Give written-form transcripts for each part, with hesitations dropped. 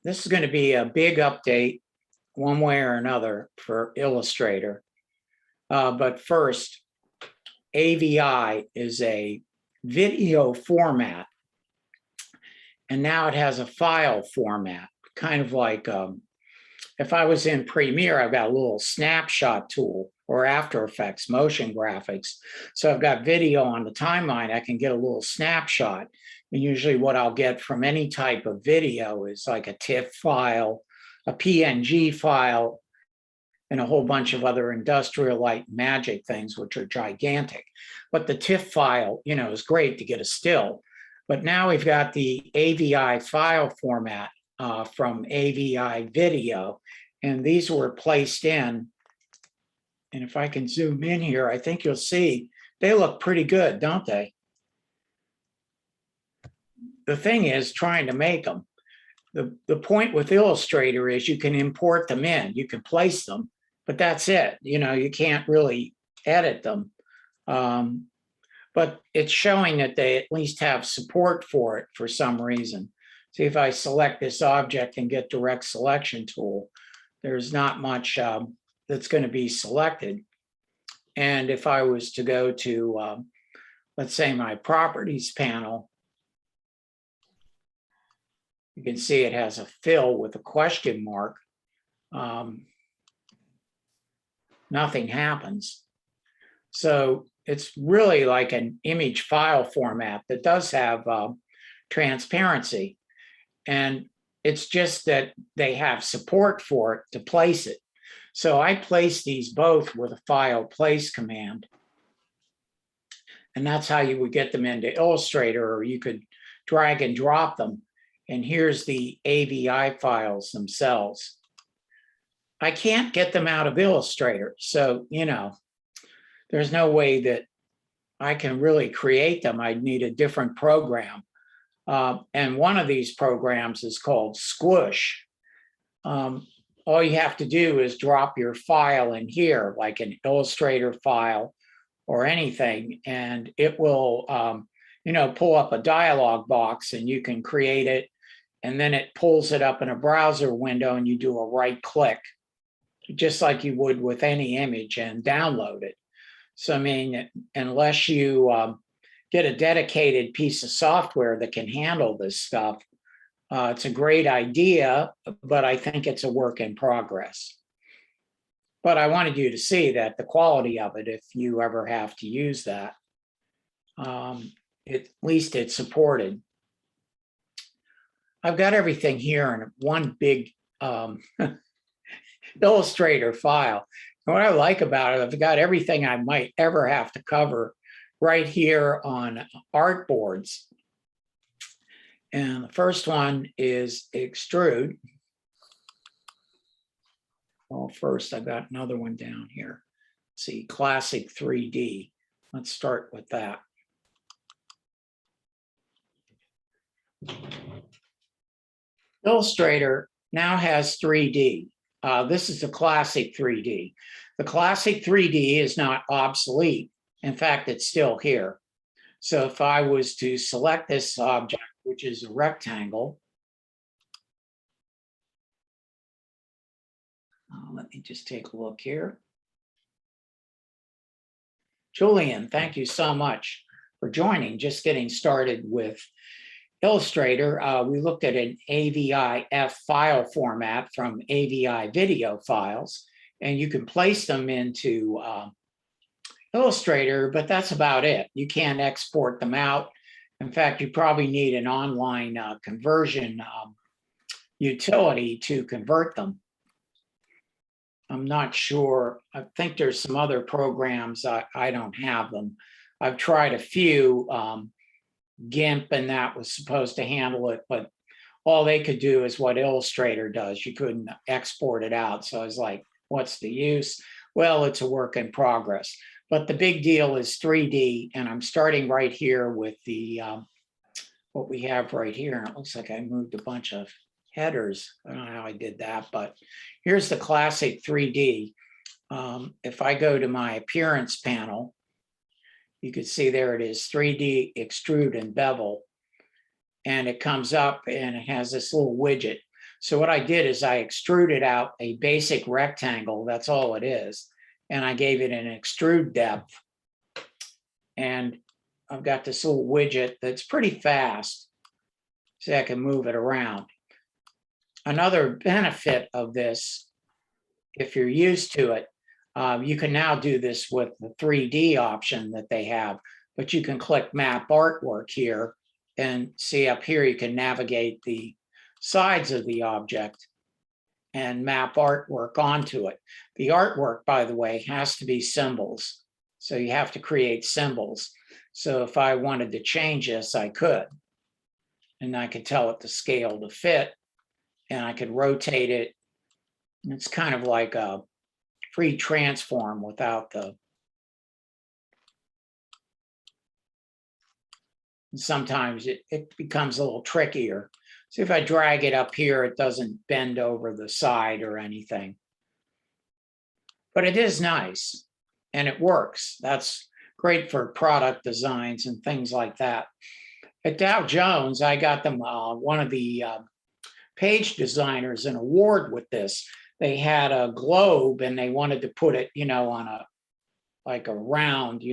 This is going to be a big update one way or another for Illustrator. But first, AVI is a video format, and now it has a file format, kind of like if I was in Premiere, I've got a little snapshot tool, or After Effects, motion graphics. So I've got video on the timeline, I can get a little snapshot. And usually what I'll get from any type of video is like a TIFF file, a PNG file, and a whole bunch of other Industrial Light and Magic things, which are gigantic. But the TIFF file, is great to get a still. But now we've got the AVI file format from AVI Video, and these were placed in. And if I can zoom in here, I think you'll see they look pretty good, don't they? The thing is trying to make them. The point with Illustrator is you can import them in, you can place them, but that's it. You can't really edit them. But it's showing that they at least have support for it for some reason. See, if I select this object and get direct selection tool, there's not much that's going to be selected. And if I was to go to, let's say, my properties panel, you can see it has a fill with a question mark. Nothing happens. So it's really like an image file format that does have transparency. And it's just that they have support for it to place it. So I place these both with a file place command. And that's how you would get them into Illustrator, or you could drag and drop them. And here's the AVI files themselves. I can't get them out of Illustrator. So, there's no way that I can really create them. I'd need a different program. And one of these programs is called Squish. All you have to do is drop your file in here, like an Illustrator file or anything, and it will, pull up a dialog box, and you can create it, and then it pulls it up in a browser window, and you do a right click, just like you would with any image, and download it. So, I mean, unless you get a dedicated piece of software that can handle this stuff, it's a great idea, but I think it's a work in progress. But I wanted you to see that the quality of it, if you ever have to use that, at least it's supported. I've got everything here in one big Illustrator file. And what I like about it, I've got everything I might ever have to cover right here on artboards. And the first one is Extrude. Well, first I've got another one down here. Let's see, Classic 3D. Let's start with that. Illustrator now has 3D. This is the Classic 3D. The Classic 3D is not obsolete. In fact, it's still here. So if I was to select this object, which is a rectangle, let me just take a look here. Julian, thank you so much for joining. Just getting started with Illustrator. We looked at an AVI-F file format from AVI video files, and you can place them into Illustrator, but that's about it. You can't export them out. In fact, you probably need an online conversion utility to convert them. I'm not sure. I think there's some other programs. I don't have them. I've tried a few. GIMP, and that was supposed to handle it, but all they could do is what Illustrator does. You couldn't export it out. So I was like, what's the use? Well, it's a work in progress. But the big deal is 3D, and I'm starting right here with the what we have right here. And it looks like I moved a bunch of headers. I don't know how I did that, but here's the Classic 3D. If I go to my Appearance panel, you can see there it is, 3D, Extrude, and Bevel. And it comes up and it has this little widget. So what I did is I extruded out a basic rectangle, that's all it is, and I gave it an extrude depth. And I've got this little widget that's pretty fast, so I can move it around. Another benefit of this, if you're used to it, you can now do this with the 3D option that they have, but you can click Map Artwork here, and see up here you can navigate the sides of the object and map artwork onto it. The artwork, by the way, has to be symbols. So you have to create symbols. So if I wanted to change this, I could. And I could tell it the scale to fit, and I could rotate it. It's kind of like a free transform without the. Sometimes it becomes a little trickier. So if I drag it up here, it doesn't bend over the side or anything. But it is nice and it works. That's great for product designs and things like that. At Dow Jones, I got them one of the page designers an award with this. They had a globe and they wanted to put it, on a like a round,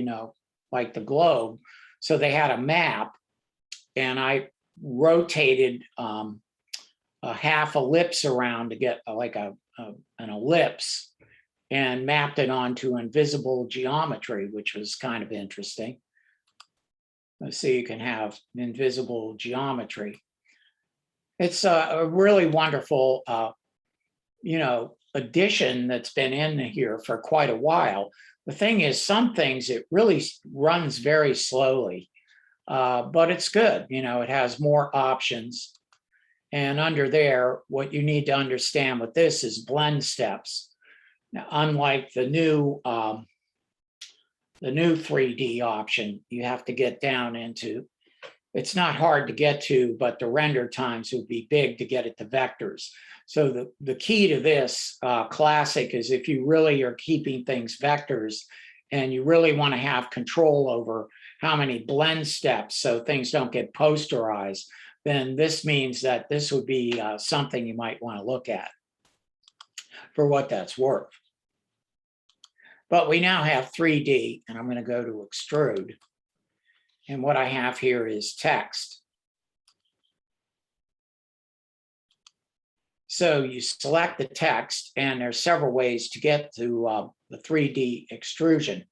like the globe. So they had a map, and I rotated a half ellipse around to get like an ellipse, and mapped it onto invisible geometry, which was kind of interesting. So you can have invisible geometry. It's a really wonderful, addition that's been in here for quite a while. The thing is, some things it really runs very slowly, but it's good. It has more options. And under there, what you need to understand with this is blend steps. Now, unlike the new 3D option, you have to get down into. It's not hard to get to, but the render times would be big to get it to vectors. So the key to this classic is if you really are keeping things vectors and you really want to have control over how many blend steps so things don't get posterized, then this means that this would be something you might want to look at for what that's worth. But we now have 3D, and I'm going to go to Extrude. And what I have here is text. So you select the text, and there's several ways to get to the 3D extrusion.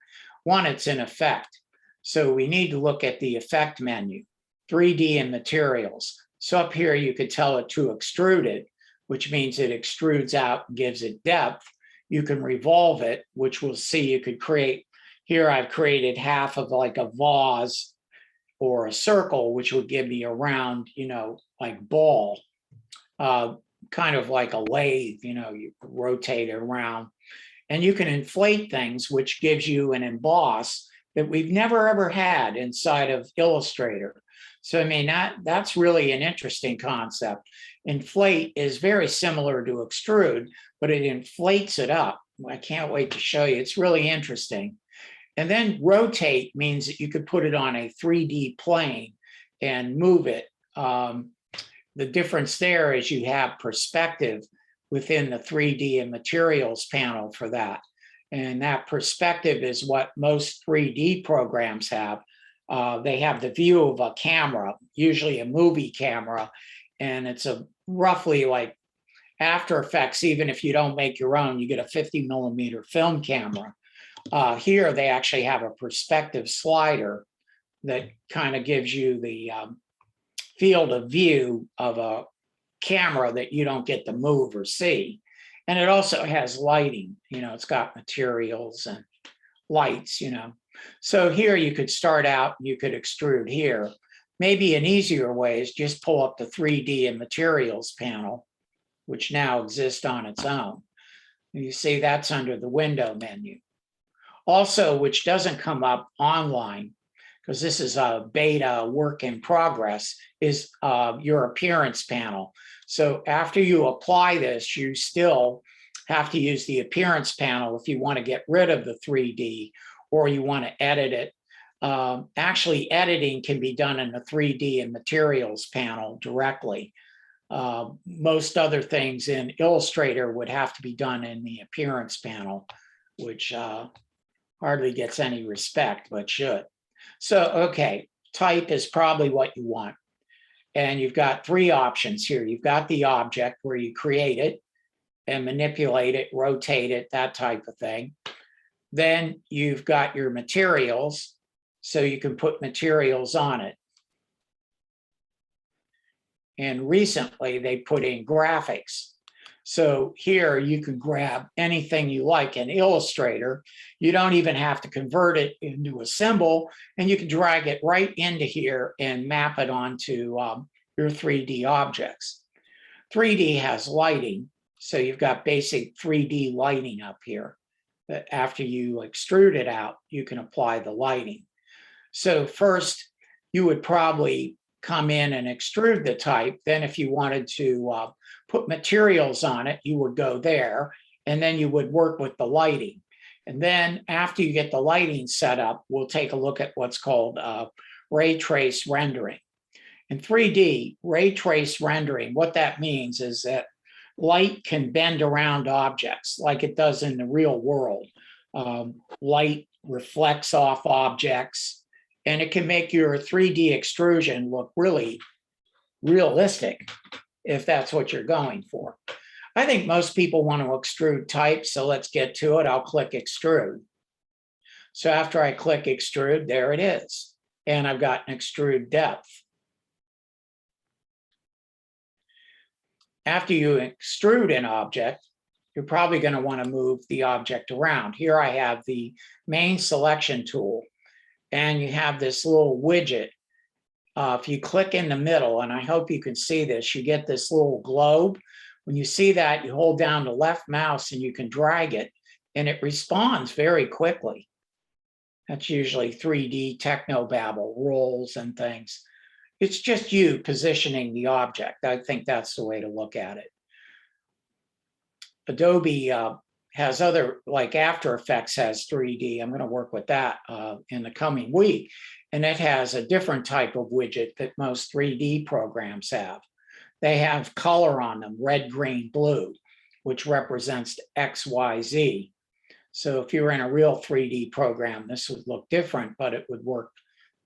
One, it's in effect. So we need to look at the effect menu, 3D and materials. So up here, you could tell it to extrude it, which means it extrudes out and gives it depth. You can revolve it, which we'll see you could create. Here I've created half of like a vase or a circle, which would give me a round, like ball, kind of like a lathe, you rotate it around. And you can inflate things, which gives you an emboss that we've never ever had inside of Illustrator. So, that's really an interesting concept. Inflate is very similar to extrude, but it inflates it up. I can't wait to show you. It's really interesting. And then rotate means that you could put it on a 3D plane and move it. The difference there is you have perspective within the 3D and materials panel for that. And that perspective is what most 3D programs have. They have the view of a camera, usually a movie camera, and it's a roughly like After Effects. Even if you don't make your own, you get a 50mm film camera. Here, they actually have a perspective slider that kind of gives you the field of view of a camera that you don't get to move or see. And it also has lighting, it's got materials and lights, So here you could start out, you could extrude here. Maybe an easier way is just pull up the 3D and materials panel, which now exists on its own. You see that's under the window menu. Also, which doesn't come up online, because this is a beta work in progress, is your appearance panel. So after you apply this, you still have to use the appearance panel if you want to get rid of the 3D or you want to edit it. Actually, editing can be done in the 3D and materials panel directly. Most other things in Illustrator would have to be done in the appearance panel, which hardly gets any respect, but should. So, okay, type is probably what you want. And you've got three options here. You've got the object where you create it and manipulate it, rotate it, that type of thing. Then you've got your materials, so you can put materials on it. And recently they put in graphics. So here you can grab anything you like in Illustrator. You don't even have to convert it into a symbol, and you can drag it right into here and map it onto your 3D objects. 3D has lighting, so you've got basic 3D lighting up here. But after you extrude it out, you can apply the lighting. So first, you would probably come in and extrude the type. Then if you wanted to put materials on it, you would go there, and then you would work with the lighting. And then after you get the lighting set up, we'll take a look at what's called ray trace rendering. In 3D, ray trace rendering, what that means is that light can bend around objects like it does in the real world. Light reflects off objects, and it can make your 3D extrusion look really realistic if that's what you're going for. I think most people want to extrude type, so let's get to it. I'll click extrude. So after I click extrude, there it is. And I've got an extrude depth. After you extrude an object, you're probably going to want to move the object around. Here I have the main selection tool, and you have this little widget. If you click in the middle, and I hope you can see this, you get this little globe. When you see that, you hold down the left mouse and you can drag it, and it responds very quickly. That's usually 3D technobabble rules and things. It's just you positioning the object. I think that's the way to look at it. Adobe has other, like After Effects has 3D. I'm going to work with that in the coming week. And it has a different type of widget that most 3D programs have. They have color on them, red, green, blue, which represents X, Y, Z. So if you were in a real 3D program, this would look different, but it would work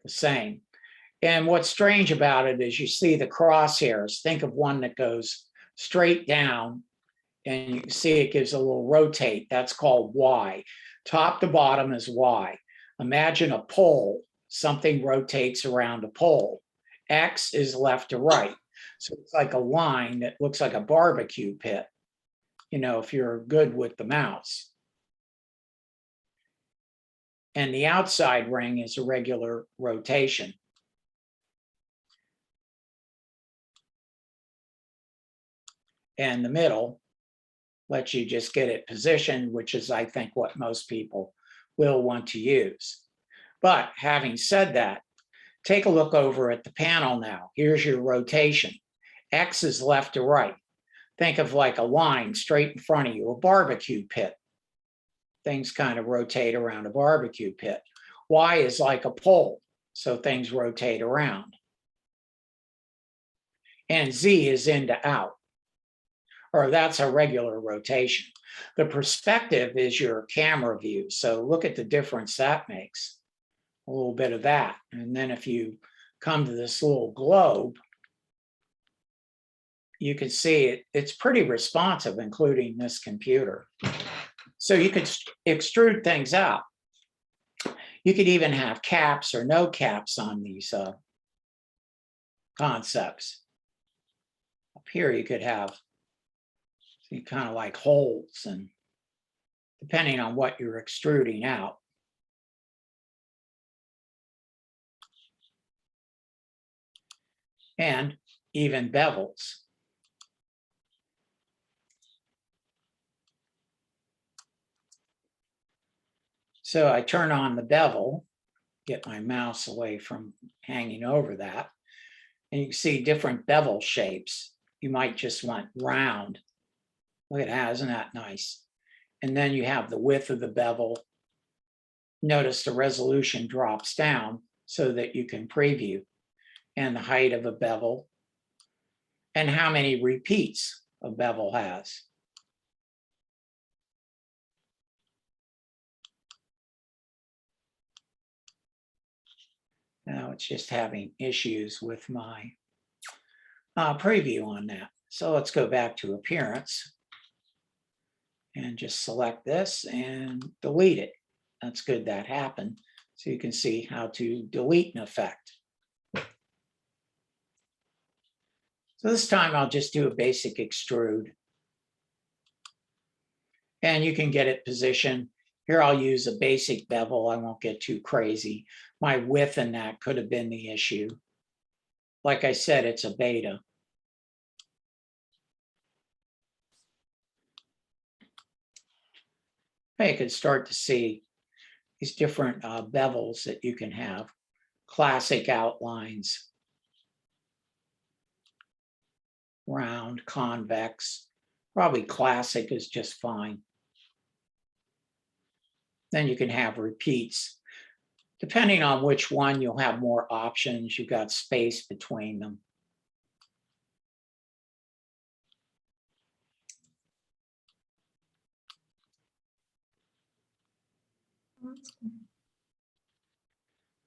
the same. And what's strange about it is you see the crosshairs. Think of one that goes straight down, and you can see it gives a little rotate. That's called Y. Top to bottom is Y. Imagine a pole. Something rotates around a pole. X is left to right. So it's like a line that looks like a barbecue pit, you know, if you're good with the mouse. And the outside ring is a regular rotation. And the middle lets you just get it positioned, which is, I think, what most people will want to use. But having said that, take a look over at the panel now. Here's your rotation. X is left to right. Think of like a line straight in front of you, a barbecue pit. Things kind of rotate around a barbecue pit. Y is like a pole, so things rotate around. And Z is in to out, or that's a regular rotation. The perspective is your camera view, so look at the difference that makes. A little bit of that. And then if you come to this little globe, you can see it's pretty responsive, including this computer. So you could extrude things out. You could even have caps or no caps on these concepts. Up here, you could have kind of like holes, and depending on what you're extruding out. And even bevels. So I turn on the bevel, get my mouse away from hanging over that, and you can see different bevel shapes. You might just want round. Look at that, isn't that nice? And then you have the width of the bevel. Notice the resolution drops down so that you can preview, and the height of a bevel. and how many repeats a bevel has. Now it's just having issues with my preview on that. So let's go back to appearance and just select this and delete it. That's good that happened. So you can see how to delete an effect. So this time I'll just do a basic extrude. And you can get it positioned. Here I'll use a basic bevel. I won't get too crazy. My width in that could have been the issue. Like I said, it's a beta. You can start to see these different bevels that you can have. Classic outlines, round, convex. Probably classic is just fine. Then you can have repeats. Depending on which one, you'll have more options. You've got space between them.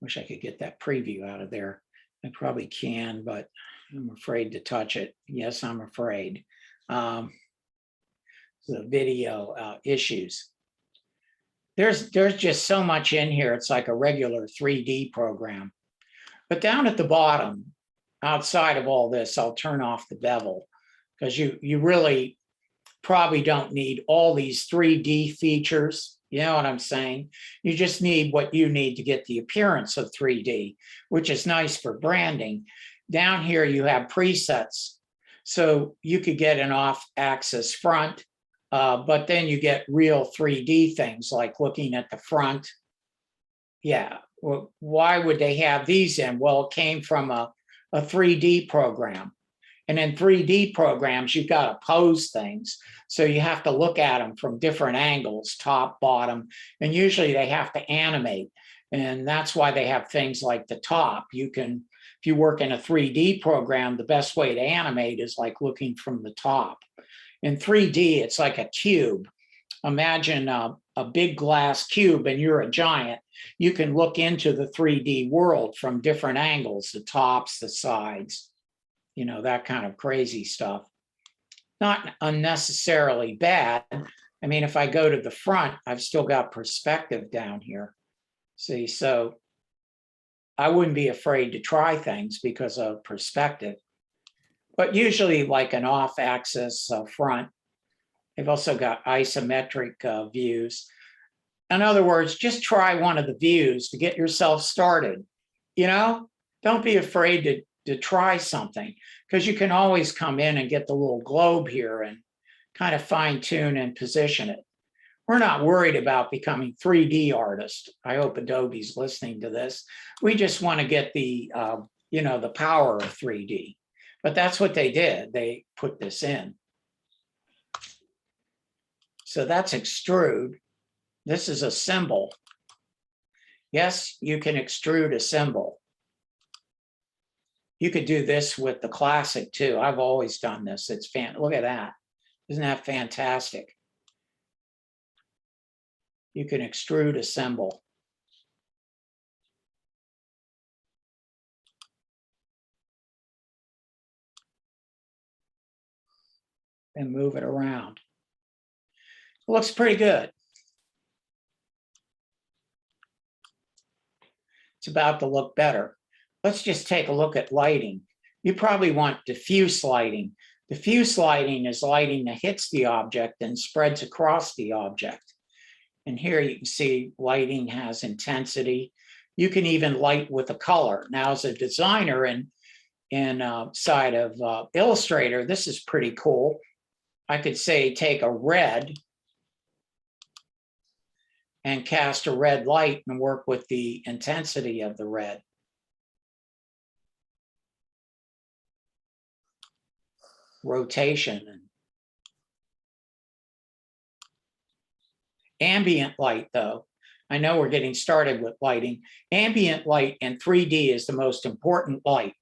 Wish I could get that preview out of there. I probably can, but I'm afraid to touch it. Yes, I'm afraid. The video issues. There's just so much in here. It's like a regular 3D program. But down at the bottom, outside of all this, I'll turn off the bevel because you really probably don't need all these 3D features. You know what I'm saying? You just need what you need to get the appearance of 3D, which is nice for branding. Down here, you have presets. So you could get an off-axis front, but then you get real 3D things like looking at the front. Yeah, well, why would they have these in? Well, it came from a 3D program. And in 3D programs, you've got to pose things. So you have to look at them from different angles, top, bottom, and usually they have to animate. And that's why they have things like the top. You can, if you work in a 3D program, the best way to animate is like looking from the top. In 3D, it's like a cube. Imagine a big glass cube and you're a giant. You can look into the 3D world from different angles, the tops, the sides, you know, that kind of crazy stuff. Not unnecessarily bad. I mean, if I go to the front, I've still got perspective down here. See, so I wouldn't be afraid to try things because of perspective. But usually like an off-axis front. They've also got isometric views. In other words, just try one of the views to get yourself started. You know, don't be afraid to try something, because you can always come in and get the little globe here and kind of fine tune and position it. We're not worried about becoming 3D artists. I hope Adobe's listening to this. We just want to get the, you know, the power of 3D. But that's what they did. They put this in. So that's extrude. This is a symbol. Yes, you can extrude a symbol. You could do this with the classic too. I've always done this. It's look at that. Isn't that fantastic? You can extrude a symbol. And move it around. It looks pretty good. It's about to look better. Let's just take a look at lighting. You probably want diffuse lighting. Diffuse lighting is lighting that hits the object and spreads across the object. And here you can see lighting has intensity. You can even light with a color. Now, as a designer inside of Illustrator, this is pretty cool. I could say take a red and cast a red light and work with the intensity of the red. Rotation and ambient light, though. I know we're getting started with lighting. Ambient light in 3D is the most important light.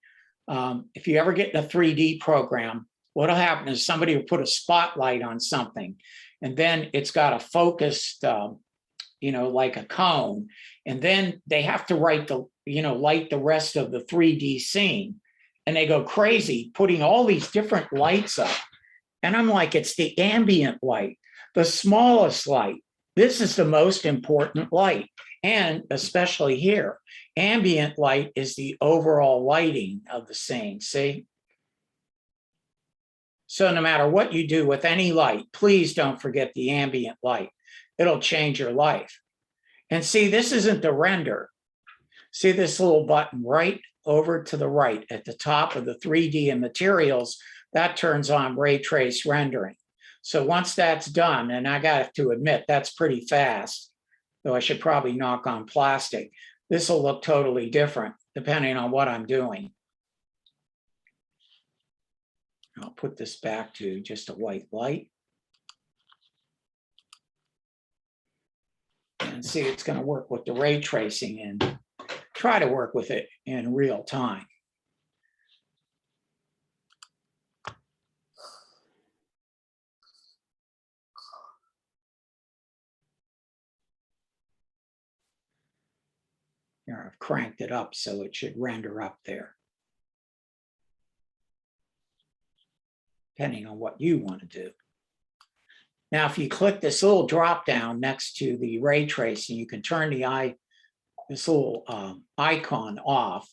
If you ever get in a 3D program, what'll happen is somebody will put a spotlight on something, and then it's got a focused, like a cone, and then they have to light the rest of the 3D scene, and they go crazy putting all these different lights up. And I'm like, it's the ambient light, the smallest light. This is the most important light. And especially here, ambient light is the overall lighting of the scene, see? So no matter what you do with any light, please don't forget the ambient light. It'll change your life. And see, this isn't the render. See this little button right over to the right at the top of the 3D and materials, that turns on ray trace rendering. So once that's done, and I got to admit, that's pretty fast, though I should probably knock on plastic. This will look totally different depending on what I'm doing. I'll put this back to just a white light. And see, it's going to work with the ray tracing and try to work with it in real time. Here, I've cranked it up so it should render up there, depending on what you want to do. Now, if you click this little drop down next to the ray tracing, you can turn this little icon off.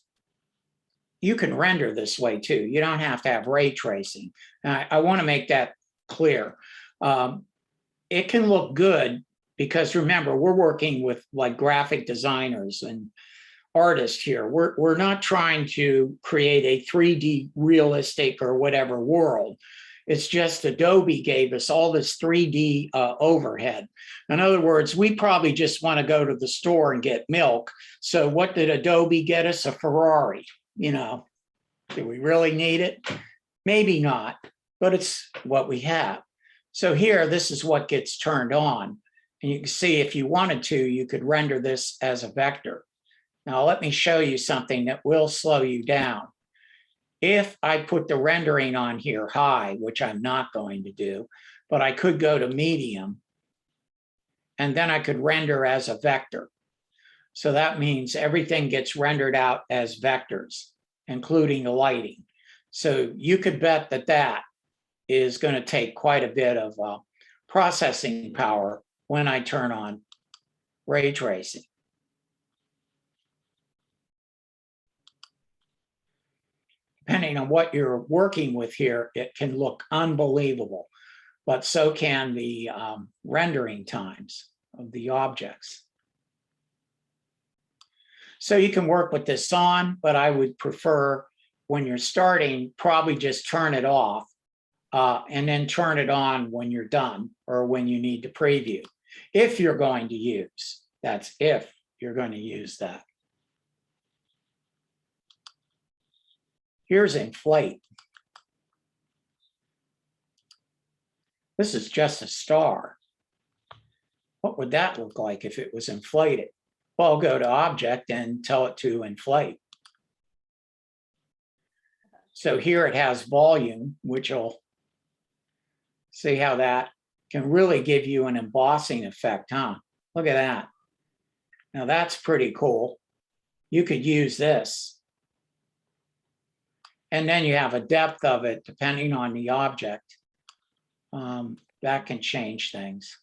You can render this way too. You don't have to have ray tracing. I want to make that clear. It can look good because remember, we're working with like graphic designers and artists here. We're not trying to create a 3D realistic or whatever world. It's just Adobe gave us all this 3D overhead. In other words, we probably just want to go to the store and get milk. So what did Adobe get us? A Ferrari. Do we really need it? Maybe not, but it's what we have. So here, this is what gets turned on. And you can see if you wanted to, you could render this as a vector. Now, let me show you something that will slow you down. If I put the rendering on here high, which I'm not going to do, but I could go to medium, and then I could render as a vector. So that means everything gets rendered out as vectors, including the lighting. So you could bet that that is going to take quite a bit of processing power when I turn on ray tracing. Depending on what you're working with here, it can look unbelievable, but so can the rendering times of the objects. So you can work with this on, but I would prefer when you're starting, probably just turn it off and then turn it on when you're done or when you need to preview. If you're going to use, that's if you're going to use that. Here's inflate. This is just a star. What would that look like if it was inflated? Well, I'll go to object and tell it to inflate. So here it has volume, which will see how that can really give you an embossing effect, huh? Look at that. Now that's pretty cool. You could use this. And then you have a depth of it depending on the object. That can change things.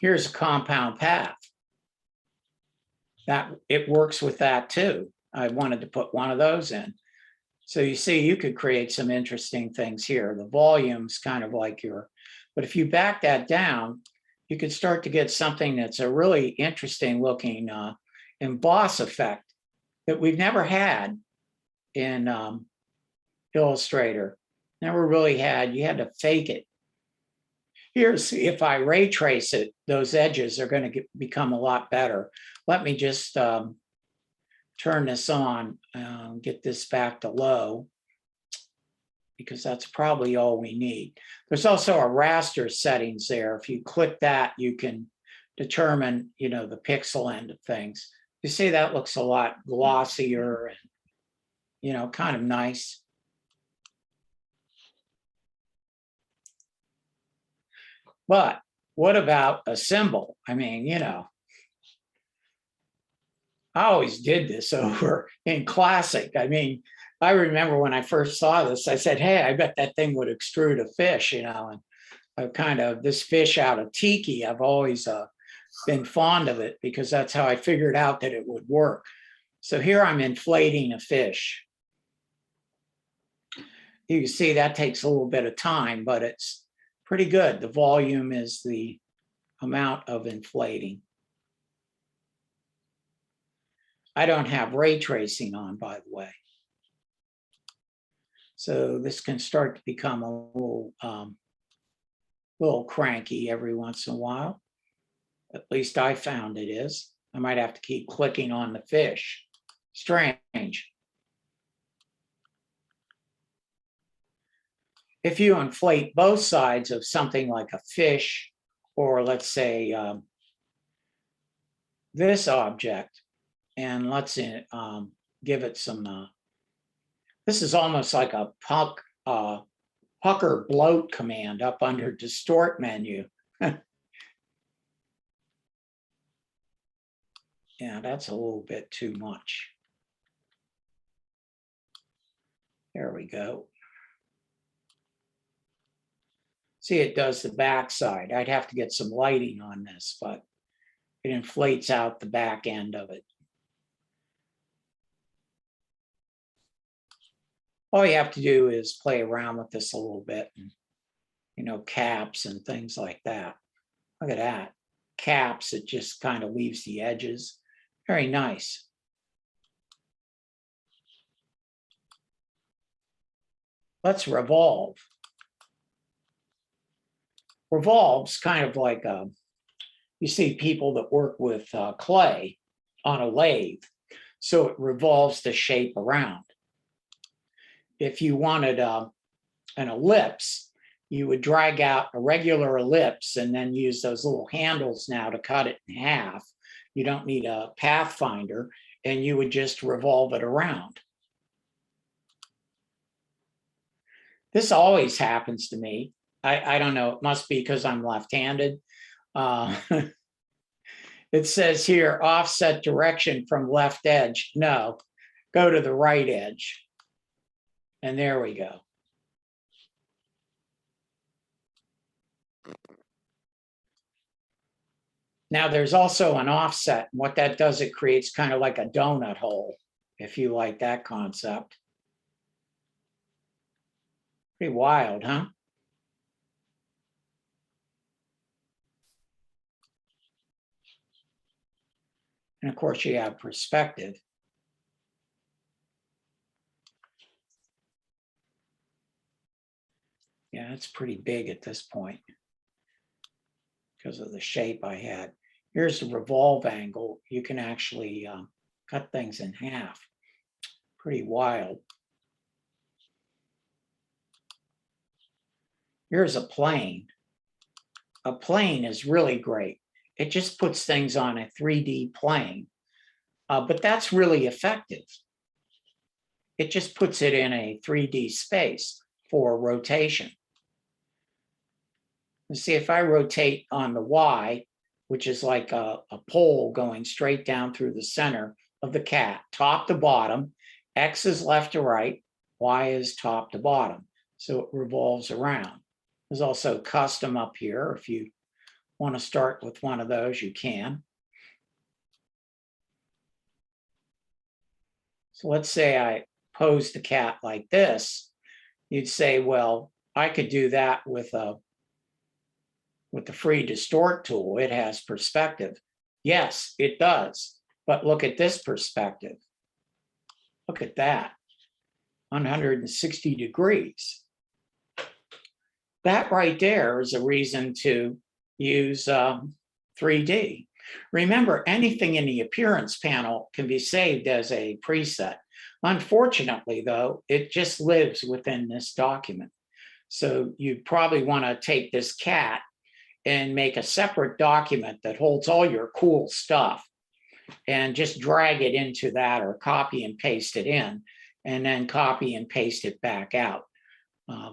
Here's a compound path. That it works with that too. I wanted to put one of those in. So you see, you could create some interesting things here. The volume's kind of like but if you back that down, you could start to get something that's a really interesting looking emboss effect that we've never had in Illustrator. Never really had. You had to fake it. Here's, if I ray trace it, those edges are going to become a lot better. Let me just turn this on, get this back to low, because that's probably all we need. There's also a raster settings there. If you click that, you can determine, the pixel end of things. You see, that looks a lot glossier and, you know, kind of nice. But what about a symbol? I mean, you know, I always did this over in Classic. I mean, I remember when I first saw this, I said, hey, I bet that thing would extrude a fish, you know, and I kind of, this fish out of tiki, I've always been fond of it because that's how I figured out that it would work. So here I'm inflating a fish. You can see that takes a little bit of time, but it's pretty good. The volume is the amount of inflating. I don't have ray tracing on, by the way. So this can start to become a little cranky every once in a while. At least I found it is. I might have to keep clicking on the fish. Strange. If you inflate both sides of something like a fish, or let's say this object, and let's give it some, this is almost like a pucker bloat command up under distort menu. Yeah, that's a little bit too much. There we go. See, it does the back side. I'd have to get some lighting on this, but it inflates out the back end of it. All you have to do is play around with this a little bit, and, you know, caps and things like that. Look at that. Caps, it just kind of leaves the edges. Very nice. Let's revolve. Revolve's kind of like you see people that work with clay on a lathe, so it revolves the shape around. If you wanted an ellipse, you would drag out a regular ellipse and then use those little handles now to cut it in half. You don't need a pathfinder, and you would just revolve it around. This always happens to me. I don't know, it must be because I'm left-handed. It says here, offset direction from left edge. No, go to the right edge. And there we go. Now there's also an offset. What that does, it creates kind of like a donut hole, if you like that concept. Pretty wild, huh? And of course you have perspective. Yeah, it's pretty big at this point because of the shape I had. Here's the revolve angle. You can actually cut things in half. Pretty wild. Here's a plane. A plane is really great. It just puts things on a 3D plane, but that's really effective. It just puts it in a 3D space for rotation. You see, if I rotate on the Y, which is like a pole going straight down through the center of the cat, top to bottom, X is left to right, Y is top to bottom. So it revolves around. There's also custom up here. If you want to start with one of those, you can. So let's say I pose the cat like this. You'd say, well, I could do that with the free distort tool. It has perspective. Yes, it does. But look at this perspective. Look at that. 160 degrees. That right there is a reason to use 3D. Remember, anything in the appearance panel can be saved as a preset. Unfortunately, though, it just lives within this document. So you'd probably want to take this cat and make a separate document that holds all your cool stuff. and just drag it into that or copy and paste it in, and then copy and paste it back out.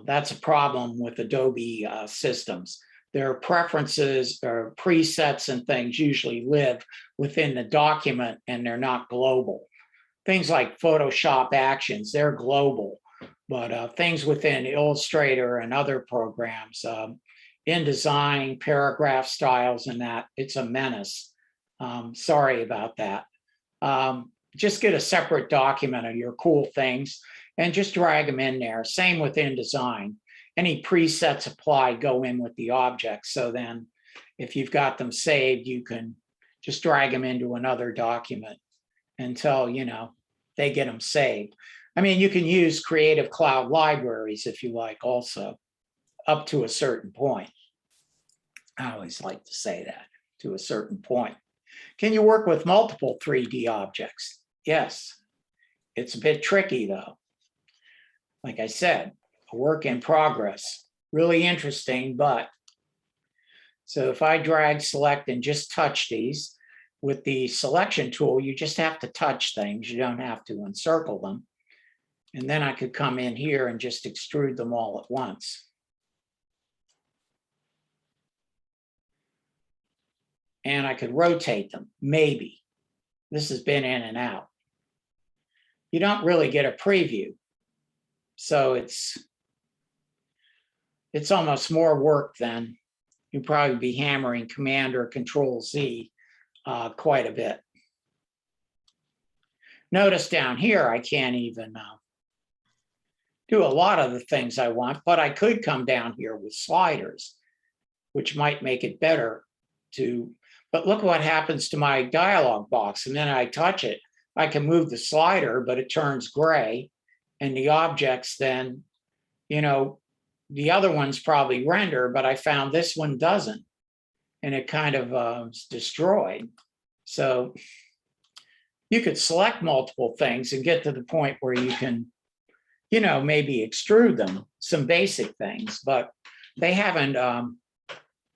That's a problem with Adobe systems. Their preferences or presets and things usually live within the document and they're not global. Things like Photoshop Actions, they're global, but things within Illustrator and other programs, InDesign, paragraph styles and that, it's a menace. Sorry about that. Just get a separate document of your cool things and just drag them in there. Same with InDesign. Any presets applied go in with the objects. So then if you've got them saved, you can just drag them into another document until, you know, they get them saved. I mean, you can use Creative Cloud libraries if you like also, up to a certain point. I always like to say that, to a certain point. Can you work with multiple 3D objects? Yes. It's a bit tricky though. Like I said, a work in progress. Really interesting, but so if I drag, select, and just touch these, with the selection tool, you just have to touch things. You don't have to encircle them. And then I could come in here and just extrude them all at once. And I could rotate them, maybe. This has been in and out. You don't really get a preview. So it's almost more work than you'd probably be hammering Command or Control Z quite a bit. Notice down here, I can't even do a lot of the things I want, but I could come down here with sliders, which might make it better to, but look what happens to my dialog box. And then I touch it, I can move the slider, but it turns gray and the objects then, you know, the other ones probably render, but I found this one doesn't. And it kind of is destroyed. So you could select multiple things and get to the point where you can, you know, maybe extrude them, some basic things, but they haven't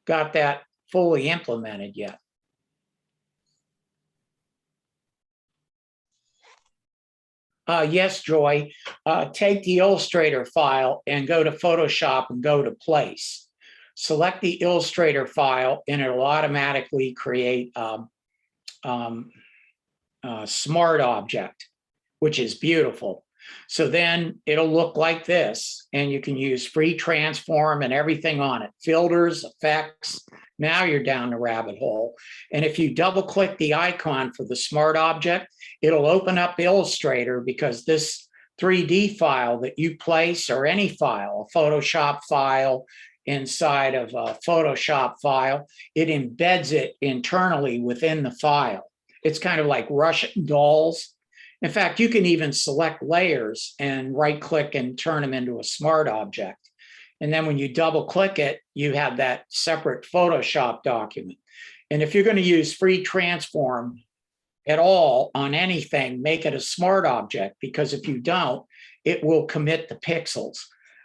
got that fully implemented yet. Yes, Joy, take the Illustrator file and go to Photoshop and go to Place. Select the Illustrator file and it'll automatically create a smart object, which is beautiful. So then it'll look like this and you can use free transform and everything on it, filters, effects. Now you're down the rabbit hole. And if you double click the icon for the smart object, it'll open up Illustrator because this 3D file that you place or any file, a Photoshop file inside of a Photoshop file, it embeds it internally within the file. It's kind of like Russian dolls. In fact, you can even select layers and right click and turn them into a smart object. And then when you double click it, you have that separate Photoshop document. And if you're going to use free transform at all on anything, make it a smart object, because if you don't, it will commit the pixels.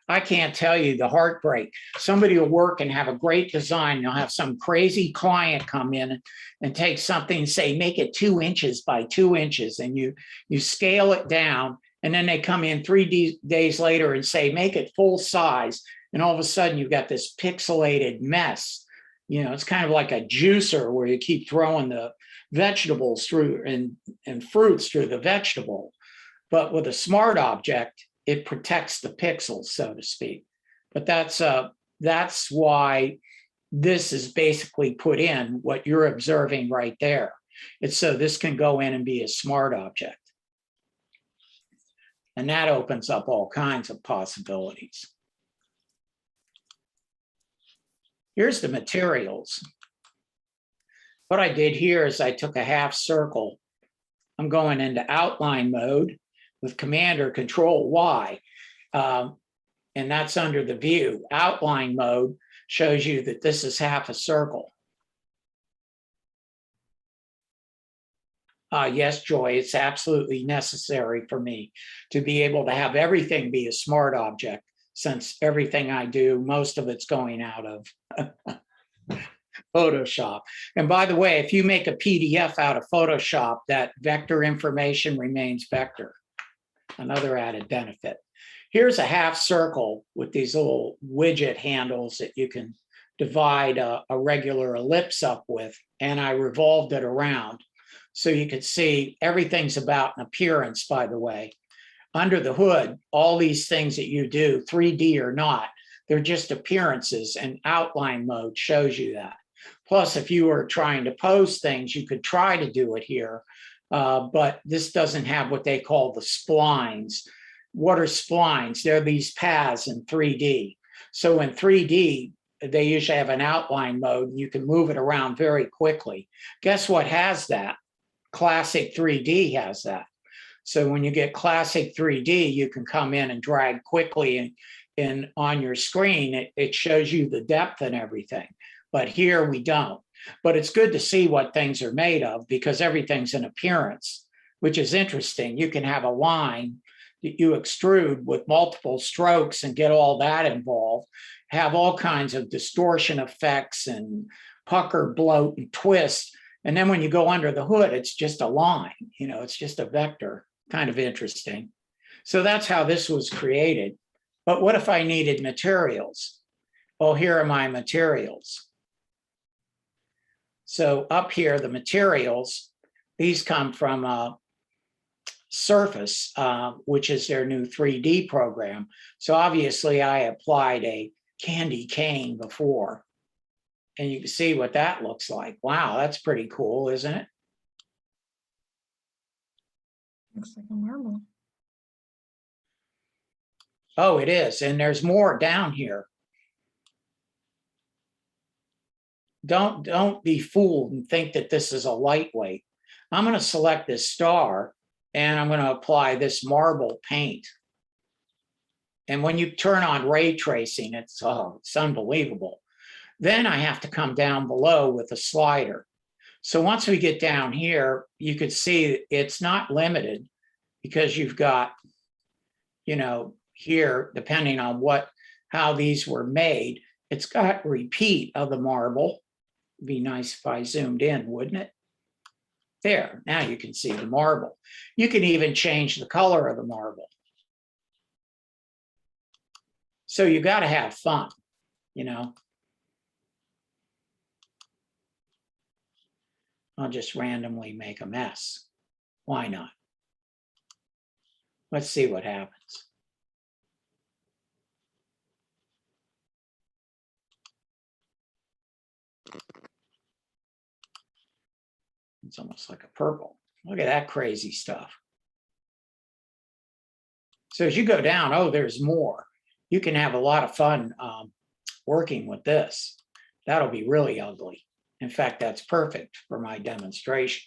I can't tell you the heartbreak. Somebody will work and have a great design. They'll have some crazy client come in and take something and say, make it 2 inches by 2 inches. And you scale it down. And then they come in 3 days later and say, make it full size. And all of a sudden you've got this pixelated mess. You know, it's kind of like a juicer where you keep throwing the vegetables through and fruits through the vegetable. But with a smart object, it protects the pixels, so to speak. But that's why this is basically put in what you're observing right there. It's so this can go in and be a smart object. And that opens up all kinds of possibilities. Here's the materials. What I did here is I took a half circle. I'm going into outline mode with Command or Control Y, and that's under the view. Outline mode shows you that this is half a circle. Yes, Joy, it's absolutely necessary for me to be able to have everything be a smart object, since everything I do, most of it's going out of Photoshop. And by the way, if you make a PDF out of Photoshop, that vector information remains vector. Another added benefit. Here's a half circle with these little widget handles that you can divide a regular ellipse up with, and I revolved it around. So you can see everything's about an appearance, by the way. Under the hood, all these things that you do, 3D or not, they're just appearances, and outline mode shows you that. Plus, if you were trying to pose things, you could try to do it here, but this doesn't have what they call the splines. What are splines? They're these paths in 3D. So in 3D, they usually have an outline mode, and you can move it around very quickly. Guess what has that? Classic 3D has that. So when you get classic 3D, you can come in and drag quickly and on your screen, it shows you the depth and everything. But here we don't. But it's good to see what things are made of, because everything's an appearance, which is interesting. You can have a line that you extrude with multiple strokes and get all that involved, have all kinds of distortion effects and pucker, bloat, and twist. And then when you go under the hood, it's just a line, you know, it's just a vector. Kind of interesting. So that's how this was created. But what if I needed materials? Well, here are my materials. So up here, the materials, these come from Surface, which is their new 3D program. So obviously I applied a candy cane before, and you can see what that looks like. Wow, that's pretty cool, isn't it? Looks like a marble. Oh, it is. And there's more down here. Don't be fooled and think that this is a lightweight. I'm going to select this star, and I'm going to apply this marble paint. And when you turn on ray tracing, it's unbelievable. Then I have to come down below with a slider. So once we get down here, you could see it's not limited, because you've got, you know, here, depending on how these were made, it's got repeat of the marble. It'd be nice if I zoomed in, wouldn't it? There, now you can see the marble. You can even change the color of the marble. So you got to have fun, you know. I'll just randomly make a mess. Why not? Let's see what happens. It's almost like a purple. Look at that crazy stuff. So as you go down, oh, there's more. You can have a lot of fun working with this. That'll be really ugly. In fact, that's perfect for my demonstration.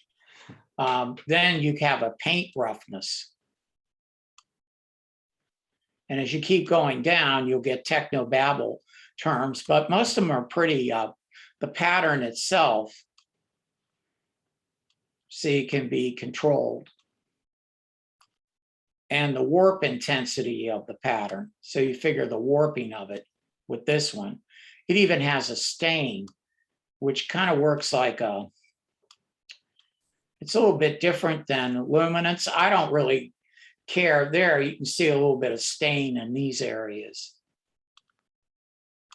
Then you have a paint roughness. And as you keep going down, you'll get technobabble terms, but most of them are pretty, the pattern itself, see, can be controlled. And the warp intensity of the pattern. So you figure the warping of it with this one. It even has a stain, which kind of works like it's a little bit different than luminance. I don't really care. There you can see a little bit of stain in these areas.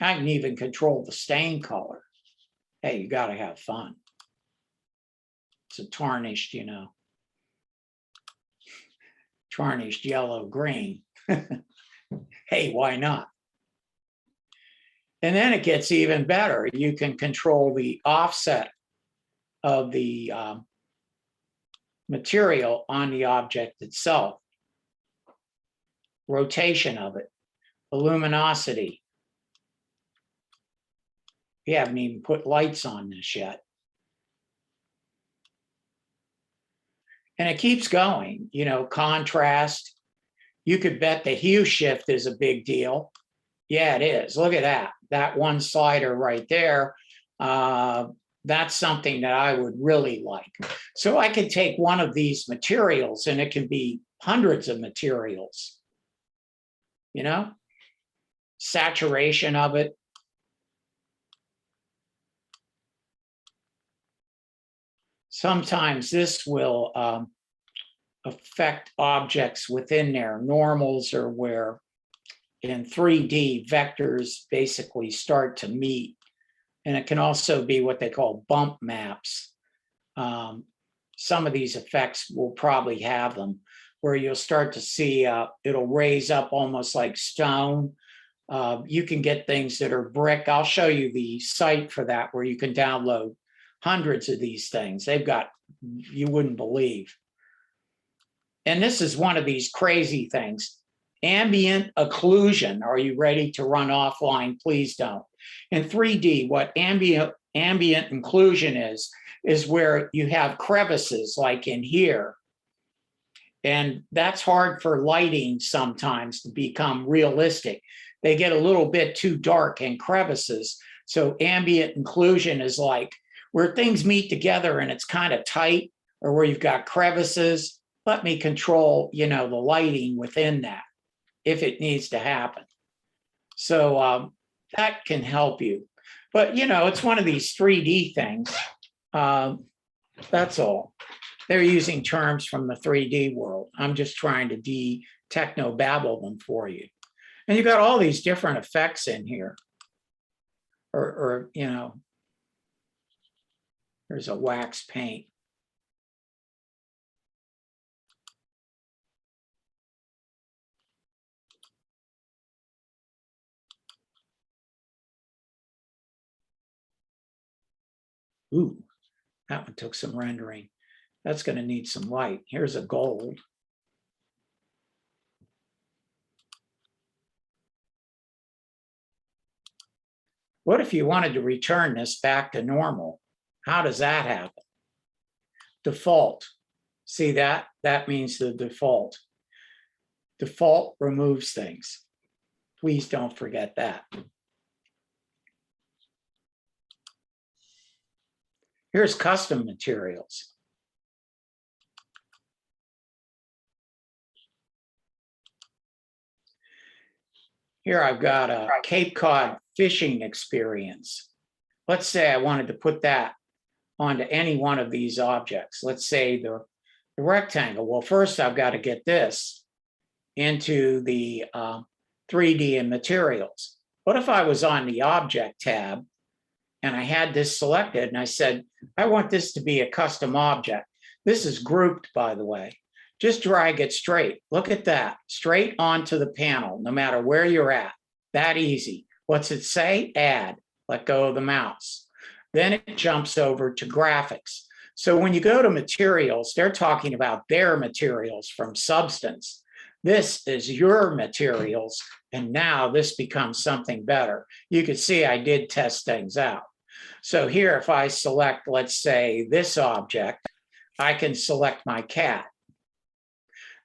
I can even control the stain color. Hey, you got to have fun. It's a tarnished, you know, tarnished yellow green. Hey, why not? And then it gets even better. You can control the offset of the material on the object itself, rotation of it, the luminosity. We haven't even put lights on this yet. And it keeps going, you know, contrast. You could bet the hue shift is a big deal. Yeah, it is. Look at that. That one slider right there. That's something that I would really like. So I could take one of these materials, and it can be hundreds of materials, you know, saturation of it. sometimes this will affect objects within there. Normals are where in 3D vectors basically start to meet. And it can also be what they call bump maps. Some of these effects will probably have them where you'll start to see it'll raise up almost like stone. You can get things that are brick. I'll show you the site for that where you can download hundreds of these things. They've got, you wouldn't believe. And this is one of these crazy things. Ambient occlusion. Are you ready to run offline? Please don't. In 3D, what ambient occlusion is where you have crevices like in here. And that's hard for lighting sometimes to become realistic. They get a little bit too dark in crevices. So ambient occlusion is like where things meet together and it's kind of tight, or where you've got crevices. Let me control, the lighting within that if it needs to happen. So that can help you. But, it's one of these 3D things. That's all. They're using terms from the 3D world. I'm just trying to de-techno-babble them for you. And you've got all these different effects in here. Or there's a wax paint. Ooh, that one took some rendering. That's going to need some light. Here's a gold. What if you wanted to return this back to normal? How does that happen? Default. See that? That means the default. Default removes things. Please don't forget that. Here's custom materials. Here I've got a Cape Cod fishing experience. Let's say I wanted to put that onto any one of these objects. Let's say the rectangle. Well, first I've got to get this into the 3D and materials. What if I was on the object tab and I had this selected and I said, I want this to be a custom object. This is grouped, by the way. Just drag it straight. Look at that, straight onto the panel, no matter where you're at. That easy. What's it say? Add. Let go of the mouse. Then it jumps over to graphics. So when you go to materials, they're talking about their materials from Substance. This is your materials, and now this becomes something better. You can see I did test things out. So here, if I select, let's say, this object, I can select my cat.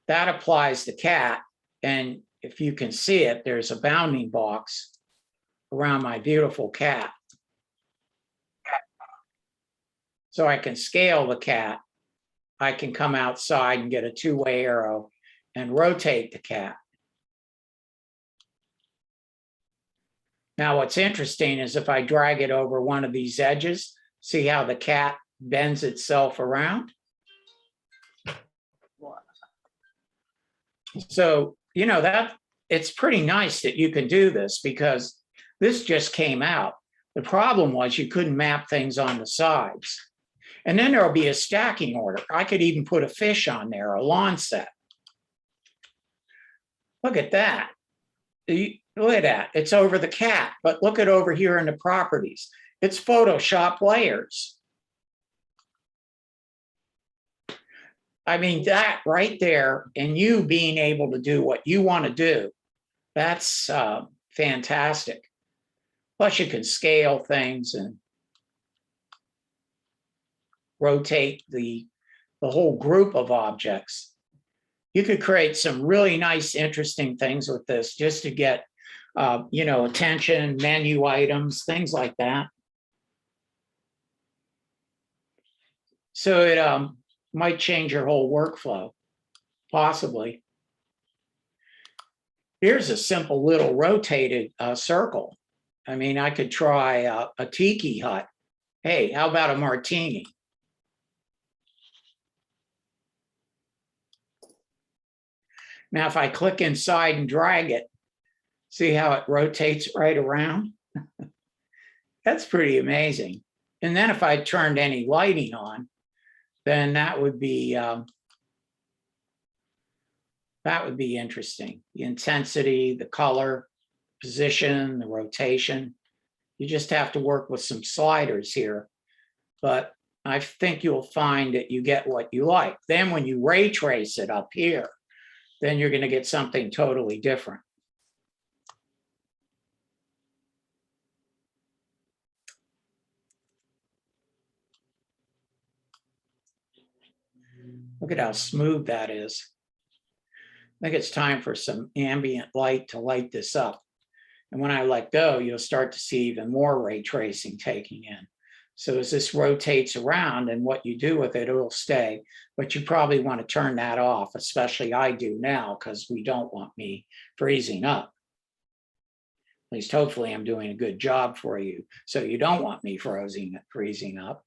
That applies the cat, and if you can see it, there's a bounding box around my beautiful cat. So I can scale the cat. I can come outside and get a two-way arrow and rotate the cat. Now, what's interesting is if I drag it over one of these edges, see how the cat bends itself around? So, that it's pretty nice that you can do this because this just came out. The problem was you couldn't map things on the sides. And then there'll be a stacking order. I could even put a fish on there, a lawn set. Look at that. Look at that. It's over the cat, but look at over here in the properties. It's Photoshop layers. I mean, that right there, and you being able to do what you want to do, that's fantastic. Plus, you can scale things and rotate the whole group of objects. You could create some really nice, interesting things with this just to get, attention, menu items, things like that. So it might change your whole workflow, possibly. Here's a simple little rotated circle. I mean, I could try a tiki hut. Hey, how about a martini? Now, if I click inside and drag it, see how it rotates right around? That's pretty amazing. And then if I turned any lighting on, then that would be interesting. The intensity, the color, position, the rotation. You just have to work with some sliders here. But I think you'll find that you get what you like. Then when you ray trace it up here, then you're going to get something totally different. Look at how smooth that is. I think it's time for some ambient light to light this up. And when I let go, you'll start to see even more ray tracing taking in. So as this rotates around and what you do with it, it'll stay. But you probably want to turn that off, especially I do now, because we don't want me freezing up. At least hopefully I'm doing a good job for you. So you don't want me freezing up.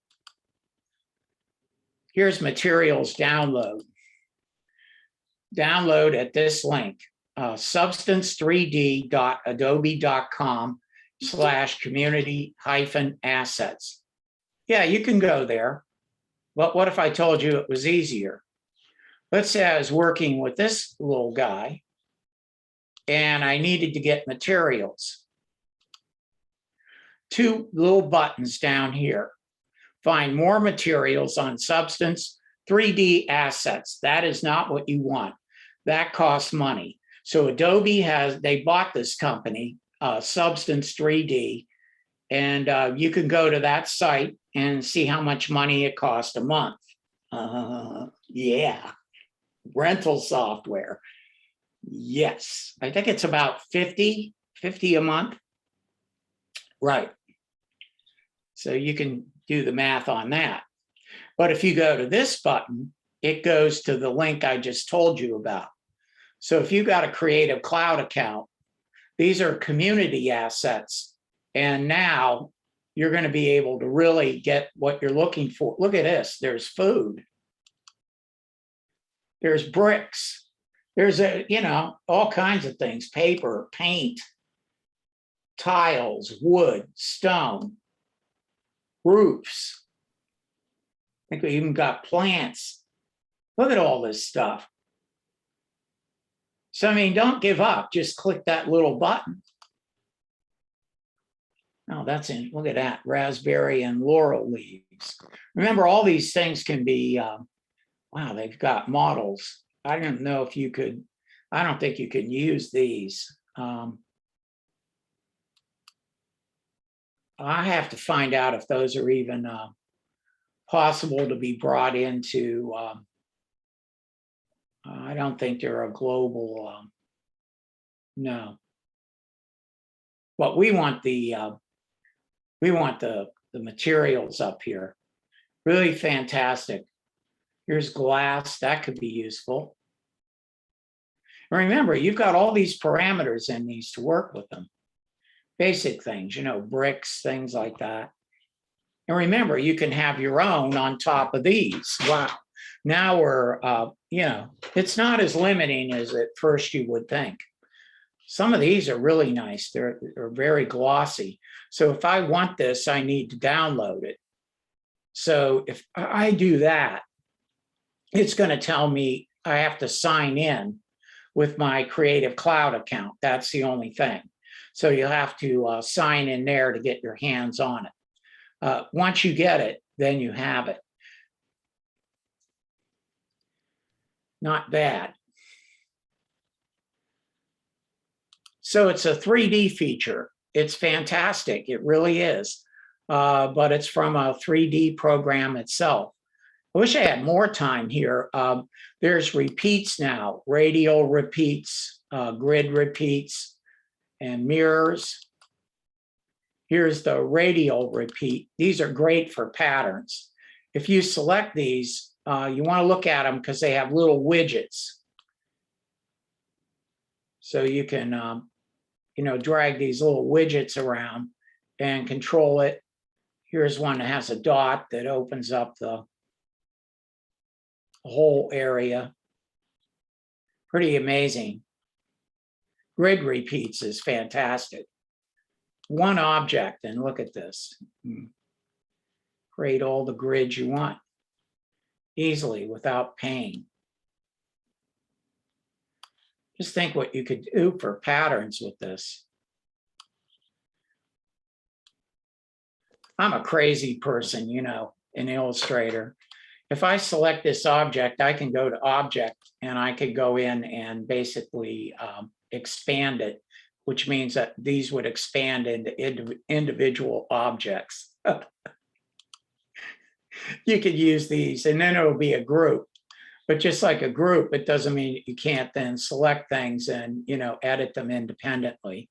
Here's materials download. Download at this link, substance3d.adobe.com/community-assets. Yeah, you can go there. But what if I told you it was easier? Let's say I was working with this little guy and I needed to get materials. 2 little buttons down here. Find more materials on Substance 3D assets. That is not what you want. That costs money. So Adobe they bought this company, Substance 3D, and you can go to that site and see how much money it costs a month. Yeah, rental software. Yes, I think it's about 50 a month. Right. So you can do the math on that. But if you go to this button, it goes to the link I just told you about. So if you got a Creative Cloud account, these are community assets. And now you're going to be able to really get what you're looking for. Look at this. There's food. There's bricks. There's all kinds of things, paper, paint, tiles, wood, stone, roofs. I think we even got plants. Look at all this stuff. So, I mean, don't give up. Just click that little button. Oh, that's in. Look at that. Raspberry and laurel leaves. Remember, all these things can be, wow, they've got models. I don't know if you could, I don't think you can use these. I have to find out if those are even possible to be brought into. I don't think they're a global. No. But we want the materials up here. Really fantastic. Here's glass. That could be useful. And remember, you've got all these parameters in these to work with them. Basic things, bricks, things like that. And remember, you can have your own on top of these. Wow. Now we're, it's not as limiting as at first you would think. Some of these are really nice. They're very glossy. So if I want this, I need to download it. So if I do that, it's going to tell me I have to sign in with my Creative Cloud account. That's the only thing. So you'll have to sign in there to get your hands on it. Once you get it, then you have it. Not bad. So it's a 3D feature. It's fantastic. It really is. But it's from a 3D program itself. I wish I had more time here. There's repeats now, radial repeats, grid repeats, and mirrors. Here's the radial repeat. These are great for patterns. If you select these, you want to look at them because they have little widgets. So you can, drag these little widgets around and control it. Here's one that has a dot that opens up the whole area. Pretty amazing. Grid repeats is fantastic. One object, and look at this. Create all the grids you want easily without pain. Just think what you could do for patterns with this. I'm a crazy person, you know, in Illustrator. If I select this object, I can go to object and I could go in and basically expand it, which means that these would expand into individual objects. You could use these and then it'll be a group. But just like a group, it doesn't mean you can't then select things and, you know, edit them independently.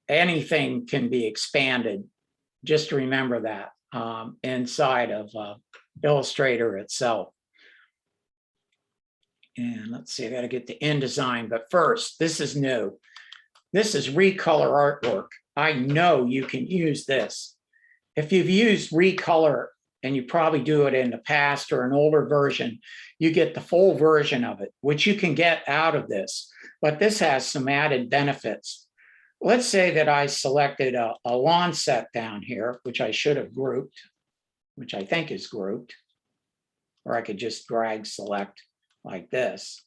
Anything can be expanded. Just remember that inside of Illustrator itself. And let's see, I got to get to InDesign. But first, this is new. This is Recolor artwork. I know you can use this. If you've used Recolor, and you probably do it in the past or an older version, you get the full version of it, which you can get out of this. But this has some added benefits. Let's say that I selected a lawn set down here, which I should have grouped, which I think is grouped, or I could just drag select like this.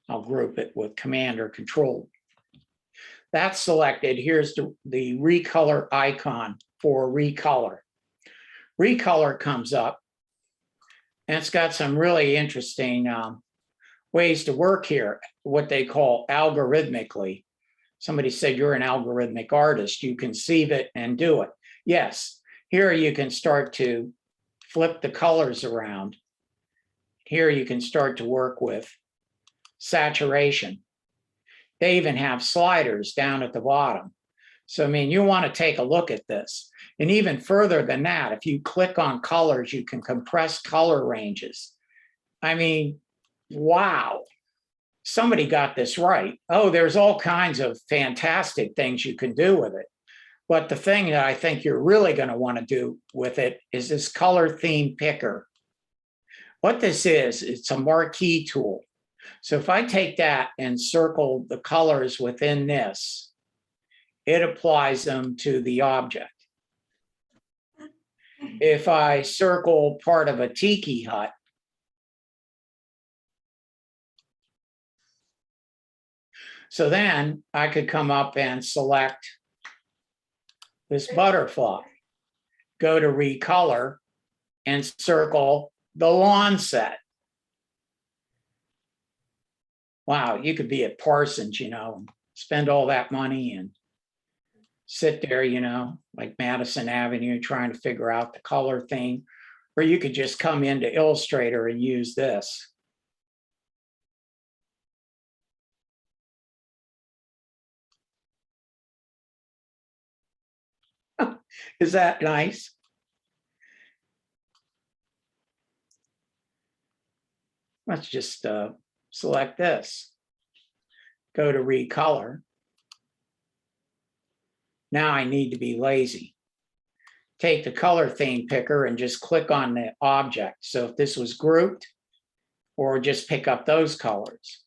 I'll group it with Command or Control. That's selected. Here's the Recolor icon for Recolor. Recolor comes up, and it's got some really interesting ways to work here, what they call algorithmically. Somebody said you're an algorithmic artist. You conceive it and do it. Yes, here you can start to flip the colors around. Here you can start to work with saturation. They even have sliders down at the bottom. So, I mean, you want to take a look at this. And even further than that, if you click on colors, you can compress color ranges. I mean, wow. Somebody got this right. Oh, there's all kinds of fantastic things you can do with it. But the thing that I think you're really going to want to do with it is this color theme picker. What this is, it's a marquee tool. So if I take that and circle the colors within this, it applies them to the object. If I circle part of a tiki hut, so then I could come up and select this butterfly, go to Recolor and circle the lawn set. Wow, you could be at Parsons, you know, and spend all that money and sit there, you know, like Madison Avenue, trying to figure out the color thing, or you could just come into Illustrator and use this. Is that nice? Let's just select this. Go to Recolor. Now I need to be lazy. Take the color theme picker and just click on the object. So if this was grouped, or just pick up those colors.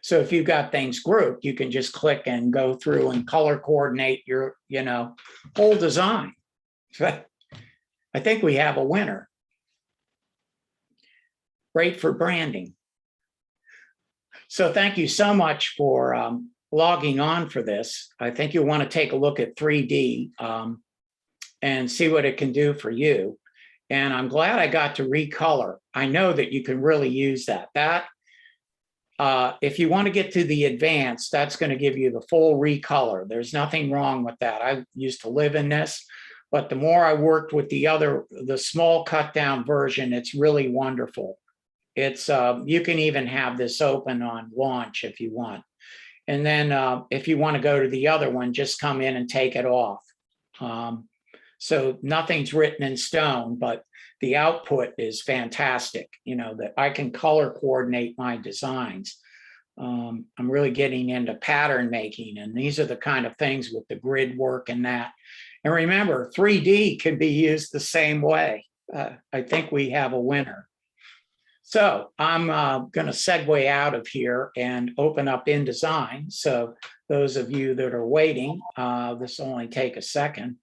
So if you've got things grouped, you can just click and go through and color coordinate your, you know, whole design. I think we have a winner. Great for branding. So thank you so much for logging on for this. I think you'll want to take a look at 3D and see what it can do for you. And I'm glad I got to Recolor. I know that you can really use that. If you want to get to the advanced, that's going to give you the full Recolor. There's nothing wrong with that. I used to live in this, but the more I worked with the small cut down version, it's really wonderful. It's you can even have this open on launch if you want. And then if you want to go to the other one, just come in and take it off. So nothing's written in stone, but the output is fantastic, you know, that I can color coordinate my designs. I'm really getting into pattern making, and these are the kind of things with the grid work and that. And remember, 3D can be used the same way. I think we have a winner. So I'm going to segue out of here and open up InDesign. So those of you that are waiting, this will only take a second.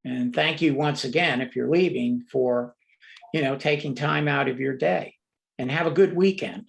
And thank you once again, if you're leaving, for taking time out of your day, and have a good weekend.